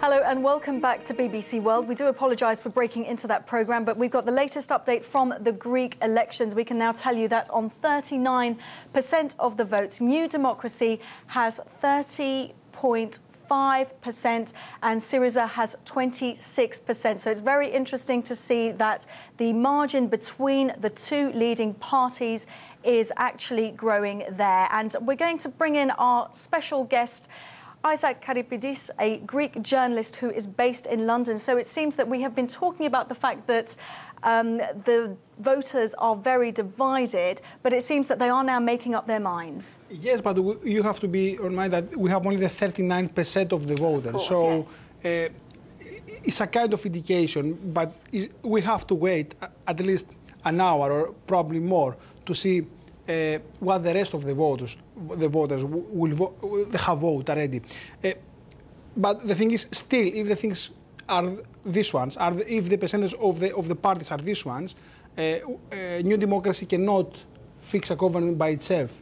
Hello and welcome back to BBC World. We do apologise for breaking into that programme, but we've got the latest update from the Greek elections. We can now tell you that on 39% of the votes, New Democracy has 30.5% and Syriza has 26%. So it's very interesting to see that the margin between the two leading parties is actually growing there. And we're going to bring in our special guest, Isaac Karipidis, a Greek journalist who is based in London. So it seems that we have been talking about the fact that the voters are very divided, but it seems that they are now making up their minds. Yes, but you have to be in mind that we have only the 39% of the voters. Of course, so it's a kind of indication, but we have to wait at least an hour or probably more to see what the rest of the voters will have voted already. But the thing is, still, if the things are these ones, if the percentage of the parties are these ones, New Democracy cannot fix a government by itself.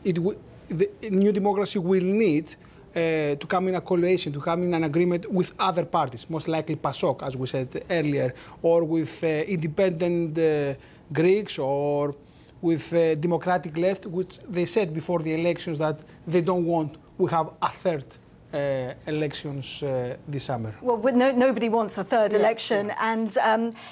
New Democracy will need to come in a coalition, to come in an agreement with other parties, most likely PASOK, as we said earlier, or with independent Greeks, or with Democratic Left, which they said before the elections that they don't want. We have a third elections this summer. Well, nobody wants a third election. And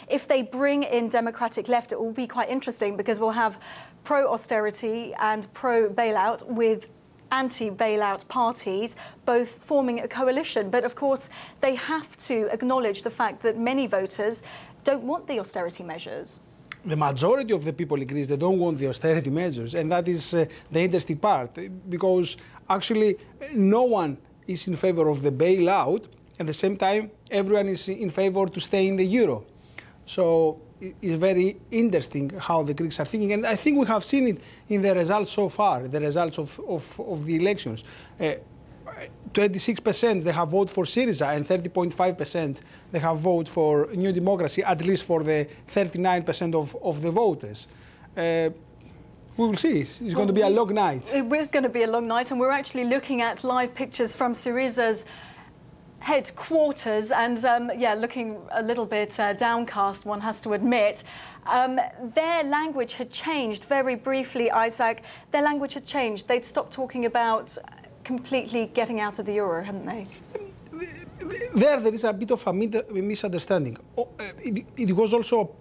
if they bring in Democratic Left, it will be quite interesting because we'll have pro-austerity and pro-bailout with anti-bailout parties, both forming a coalition. But of course, they have to acknowledge the fact that many voters don't want the austerity measures. The majority of the people in Greece, they don't want the austerity measures, and that is the interesting part, because actually no one is in favor of the bailout. At the same time, everyone is in favor to stay in the euro. So it's very interesting how the Greeks are thinking, and I think we have seen it in the results so far, the results of the elections. 26% they have voted for Syriza and 30.5% they have voted for New Democracy, at least for the 39% of the voters. We will see. It's going to be a long night. It is going to be a long night, and we're actually looking at live pictures from Syriza's headquarters, and yeah, looking a little bit downcast, one has to admit. Their language had changed very briefly, Isaac. Their language had changed. They'd stopped talking about completely getting out of the euro, hadn't they? There is a bit of a misunderstanding. It was also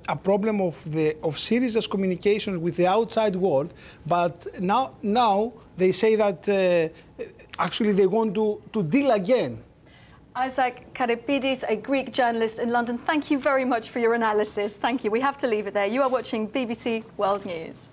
a problem of Syriza's communications with the outside world, but now they say that actually they want to deal again. Isaac Karipidis, a Greek journalist in London, thank you very much for your analysis. Thank you. We have to leave it there. You are watching BBC World News.